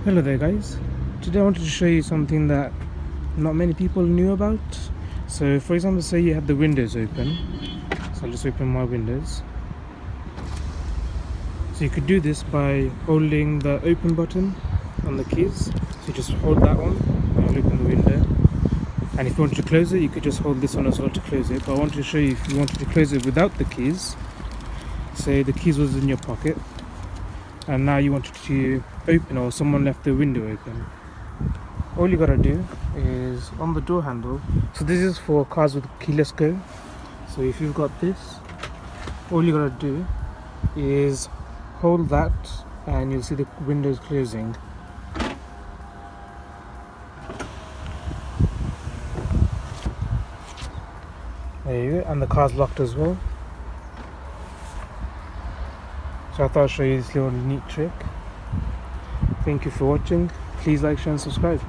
Hello there guys, today I wanted to show you something that not many people knew about. So for example, say you have the windows open, so I'll just open my windows. So you could do this by holding the open button on the keys. So you just hold that one and you'll open the window, and if you want to close it you could just hold this one as well to close it. But I wanted to show you if you wanted to close it without the keys. Say the keys was in your pocket and now you wanted to open, or someone left the window open. All you gotta do is on the door handle, so this is for cars with keyless go. So if you've got this, all you gotta do is hold that and you'll see the windows closing. There you go, and the car's locked as well. So I thought I'd show you this little neat trick. Thank you for watching. Please like, share and subscribe.